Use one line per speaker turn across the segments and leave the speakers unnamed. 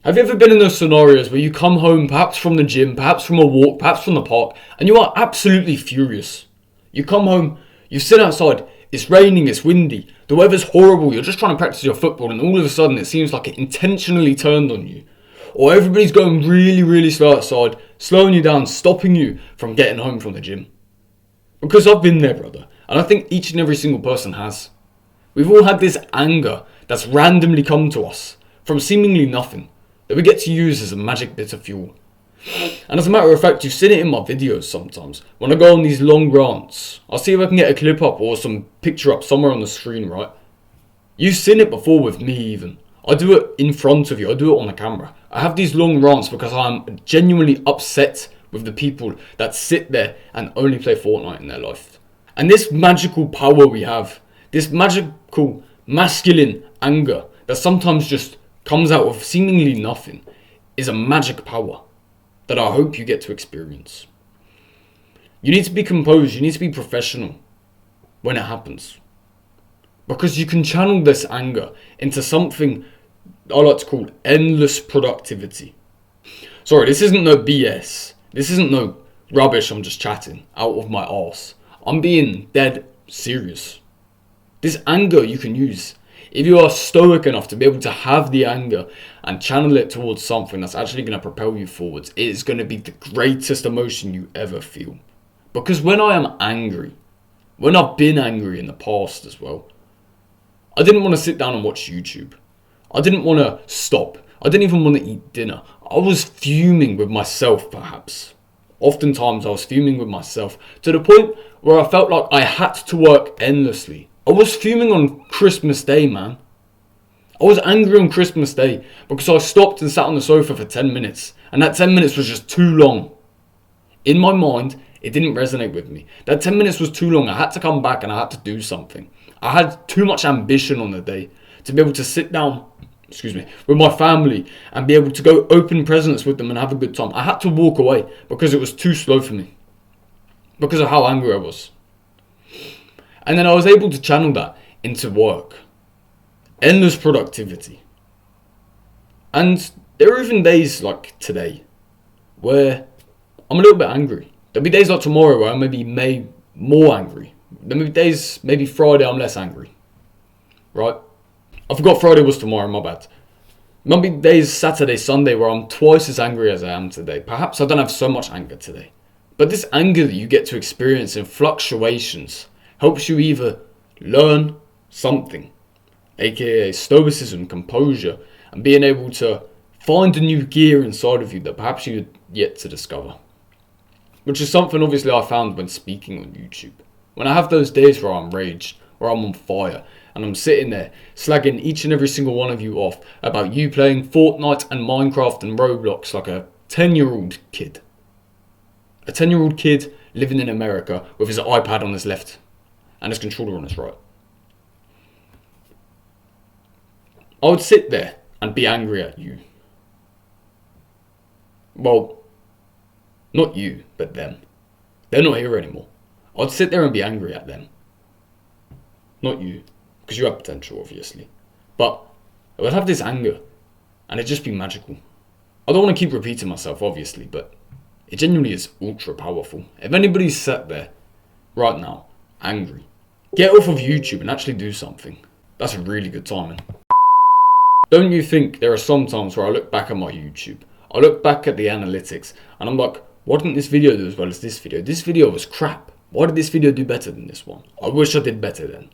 Have you ever been in those scenarios where you come home, perhaps from the gym, perhaps from a walk, perhaps from the park, and you are absolutely furious? You come home, you sit outside, it's raining, it's windy, the weather's horrible, you're just trying to practice your football, and all of a sudden it seems like it intentionally turned on you. Or everybody's going really, really slow outside, slowing you down, stopping you from getting home from the gym. Because I've been there, brother, and I think each and every single person has. We've all had this anger that's randomly come to us from seemingly nothing, that we get to use as a magic bit of fuel. And as a matter of fact, you've seen it in my videos sometimes. When I go on these long rants, I'll see if I can get a clip up or some picture up somewhere on the screen, right? You've seen it before with me even. I do it in front of you, I do it on the camera. I have these long rants because I'm genuinely upset with the people that sit there and only play Fortnite in their life. And this magical power we have, this magical masculine anger that sometimes just comes out of seemingly nothing, is a magic power that I hope you get to experience. You need to be composed, you need to be professional when it happens. Because you can channel this anger into something I like to call endless productivity. Sorry, this isn't no BS. This isn't no rubbish I'm just chatting out of my arse. I'm being dead serious. This anger you can use. If you are stoic enough to be able to have the anger and channel it towards something that's actually going to propel you forwards, it is going to be the greatest emotion you ever feel. Because when I am angry, when I've been angry in the past as well, I didn't want to sit down and watch YouTube. I didn't want to stop. I didn't even want to eat dinner. I was fuming with myself, perhaps. Oftentimes I was fuming with myself to the point where I felt like I had to work endlessly. I was fuming on Christmas Day, man. I was angry on Christmas Day because I stopped and sat on the sofa for 10 minutes. And that 10 minutes was just too long. In my mind, it didn't resonate with me. That 10 minutes was too long. I had to come back and I had to do something. I had too much ambition on the day to be able to sit down, with my family and be able to go open presents with them and have a good time. I had to walk away because it was too slow for me. Because of how angry I was. And then I was able to channel that into work. Endless productivity. And there are even days like today where I'm a little bit angry. There'll be days like tomorrow where I maybe more angry. There'll be days, maybe Friday, I'm less angry. Right? I forgot Friday was tomorrow, my bad. Maybe days Saturday, Sunday where I'm twice as angry as I am today. Perhaps I don't have so much anger today. But this anger that you get to experience in fluctuations helps you either learn something, aka stoicism, composure, and being able to find a new gear inside of you that perhaps you're yet to discover. Which is something obviously I found when speaking on YouTube. When I have those days where I'm raged, where I'm on fire, and I'm sitting there slagging each and every single one of you off about you playing Fortnite and Minecraft and Roblox like a 10-year-old kid. A 10-year-old kid living in America with his iPad on his left and his controller on his right. I would sit there and be angry at you. Well, not you, but them. They're not here anymore. I'd sit there and be angry at them. Not you, because you have potential, obviously. But I would have this anger, and it'd just be magical. I don't want to keep repeating myself, obviously, but it genuinely is ultra powerful. If anybody's sat there right now, angry, get off of YouTube and actually do something. That's a really good timing. Don't you think there are some times where I look back at my YouTube, I look back at the analytics, and I'm like, why didn't this video do as well as this video? This video was crap. Why did this video do better than this one? I wish I did better then.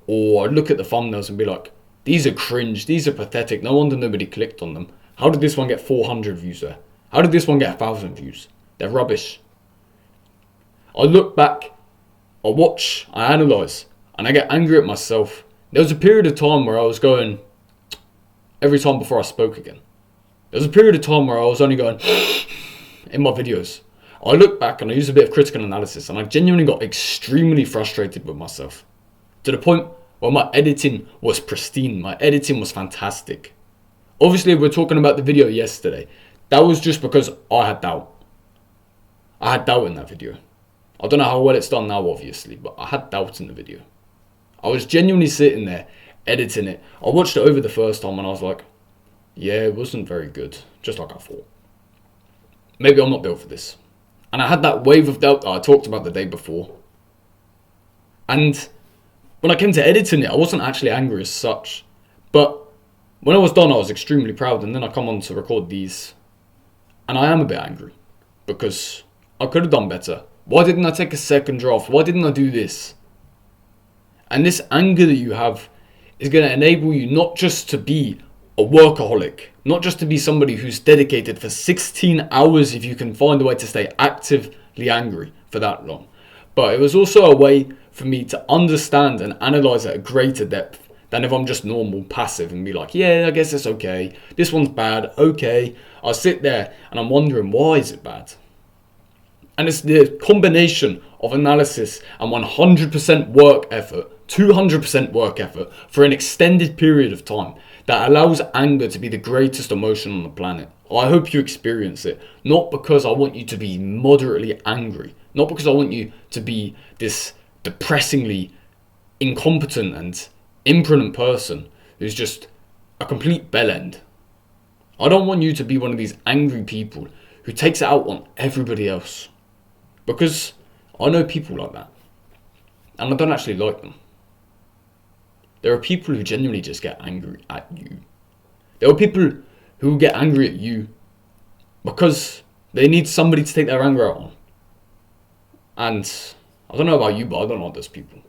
Or I'd look at the thumbnails and be like, these are cringe, these are pathetic, no wonder nobody clicked on them. How did this one get 400 views there? How did this one get 1,000 views? They're rubbish. I look back, I watch, I analyse, and I get angry at myself. There was a period of time where I was going, every time before I spoke again. There was a period of time where I was only going in my videos. I look back and I use a bit of critical analysis and I genuinely got extremely frustrated with myself. To the point where my editing was pristine, my editing was fantastic. Obviously, we're talking about the video yesterday. That was just because I had doubt. I had doubt in that video. I don't know how well it's done now, obviously, but I had doubt in the video. I was genuinely sitting there, editing it. I watched it over the first time and I was like, Yeah, it wasn't very good, just like I thought. Maybe I'm not built for this. And I had that wave of doubt that I talked about the day before. And when I came to editing it, I wasn't actually angry as such. But when I was done, I was extremely proud. And then I come on to record these. And I am a bit angry. Because I could have done better. Why didn't I take a second draft? Why didn't I do this? And this anger that you have is going to enable you not just to be a workaholic, not just to be somebody who's dedicated for 16 hours if you can find a way to stay actively angry for that long. But it was also a way for me to understand and analyze at a greater depth than if I'm just normal, passive, and be like, yeah, I guess it's okay. This one's bad, okay. I sit there and I'm wondering, why is it bad? And it's the combination of analysis and 100% work effort, 200% work effort for an extended period of time that allows anger to be the greatest emotion on the planet. I hope you experience it, not because I want you to be moderately angry, not because I want you to be this depressingly incompetent and imprudent person who's just a complete bellend. I don't want you to be one of these angry people who takes it out on everybody else. Because I know people like that. And I don't actually like them. There are people who genuinely just get angry at you. There are people who get angry at you because they need somebody to take their anger out on. And I don't know about you, but I don't like those people.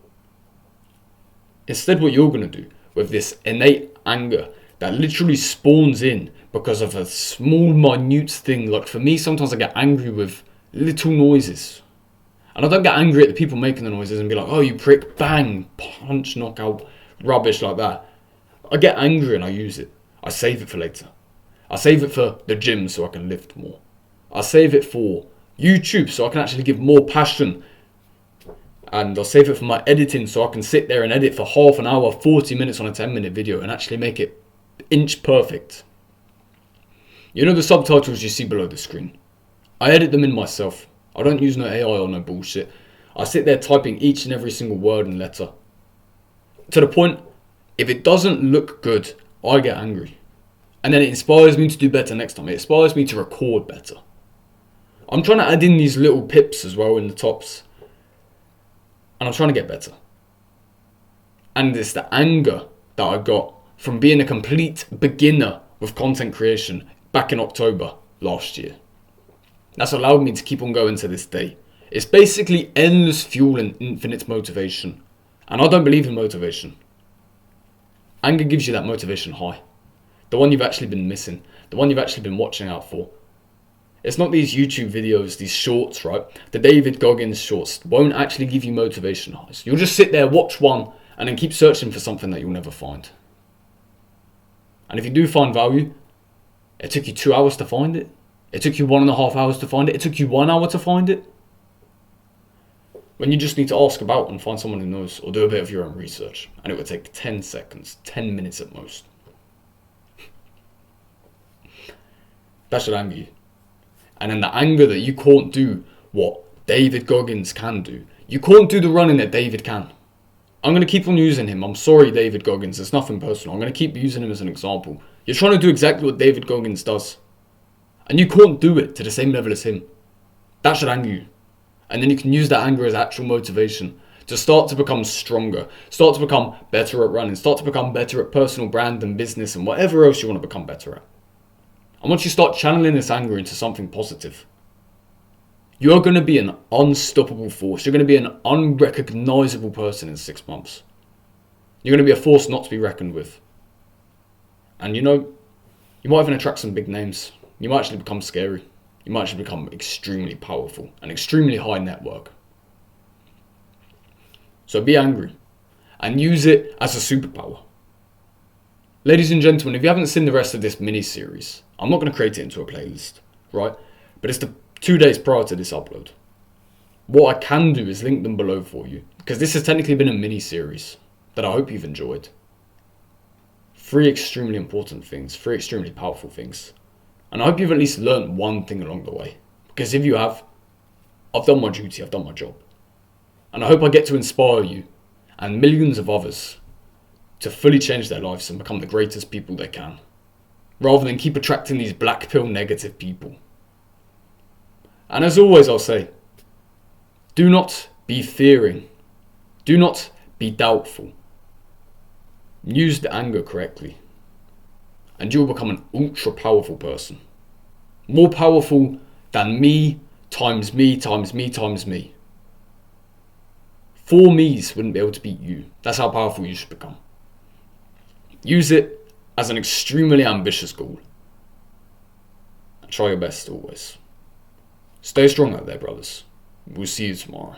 Instead, what you're going to do with this innate anger that literally spawns in because of a small, minute thing. Like for me, sometimes I get angry with little noises. And I don't get angry at the people making the noises and be like, oh, you prick, bang, punch, knockout, rubbish like that. I get angry and I use it. I save it for later. I save it for the gym so I can lift more. I save it for YouTube so I can actually give more passion. And I'll save it for my editing so I can sit there and edit for half an hour, 40 minutes on a 10-minute video and actually make it inch perfect. You know the subtitles you see below the screen? I edit them in myself. I don't use no AI or no bullshit. I sit there typing each and every single word and letter. To the point, if it doesn't look good, I get angry. And then it inspires me to do better next time. It inspires me to record better. I'm trying to add in these little pips as well in the tops. And I'm trying to get better. And it's the anger that I got from being a complete beginner with content creation back in October last year. That's allowed me to keep on going to this day. It's basically endless fuel and infinite motivation. And I don't believe in motivation. Anger gives you that motivation high. The one you've actually been missing. The one you've actually been watching out for. It's not these YouTube videos, these shorts, right? The David Goggins shorts won't actually give you motivation highs. You'll just sit there, watch one, and then keep searching for something that you'll never find. And if you do find value, it took you 2 hours to find it. It took you 1.5 hours to find it. It took you 1 hour to find it. When you just need to ask about and find someone who knows, or do a bit of your own research. And it would take 10 seconds, 10 minutes at most. That should anger you. And then the anger that you can't do what David Goggins can do. You can't do the running that David can. I'm going to keep on using him. I'm sorry, David Goggins. It's nothing personal. I'm going to keep using him as an example. You're trying to do exactly what David Goggins does. And you can't do it to the same level as him. That should anger you. And then you can use that anger as actual motivation to start to become stronger. Start to become better at running. Start to become better at personal brand and business and whatever else you want to become better at. And once you start channeling this anger into something positive, you're going to be an unstoppable force. You're going to be an unrecognizable person in 6 months. You're going to be a force not to be reckoned with. And you know, you might even attract some big names. You might actually become scary. You might actually become extremely powerful and extremely high network. So be angry and use it as a superpower. Ladies and gentlemen, if you haven't seen the rest of this mini-series, I'm not going to create it into a playlist, right? But it's the 2 days prior to this upload. What I can do is link them below for you, because this has technically been a mini-series that I hope you've enjoyed. 3 extremely important things, 3 extremely powerful things. And I hope you've at least learned one thing along the way. Because if you have, I've done my duty, I've done my job. And I hope I get to inspire you and millions of others to fully change their lives and become the greatest people they can. rather than keep attracting these black pill negative people. And as always, I'll say, do not be fearing. Do not be doubtful. Use the anger correctly, and you'll become an ultra powerful person. More powerful than me times me times me times me. 4 me's wouldn't be able to beat you. That's how powerful you should become. Use it as an extremely ambitious goal. And try your best always. Stay strong out there, brothers. We'll see you tomorrow.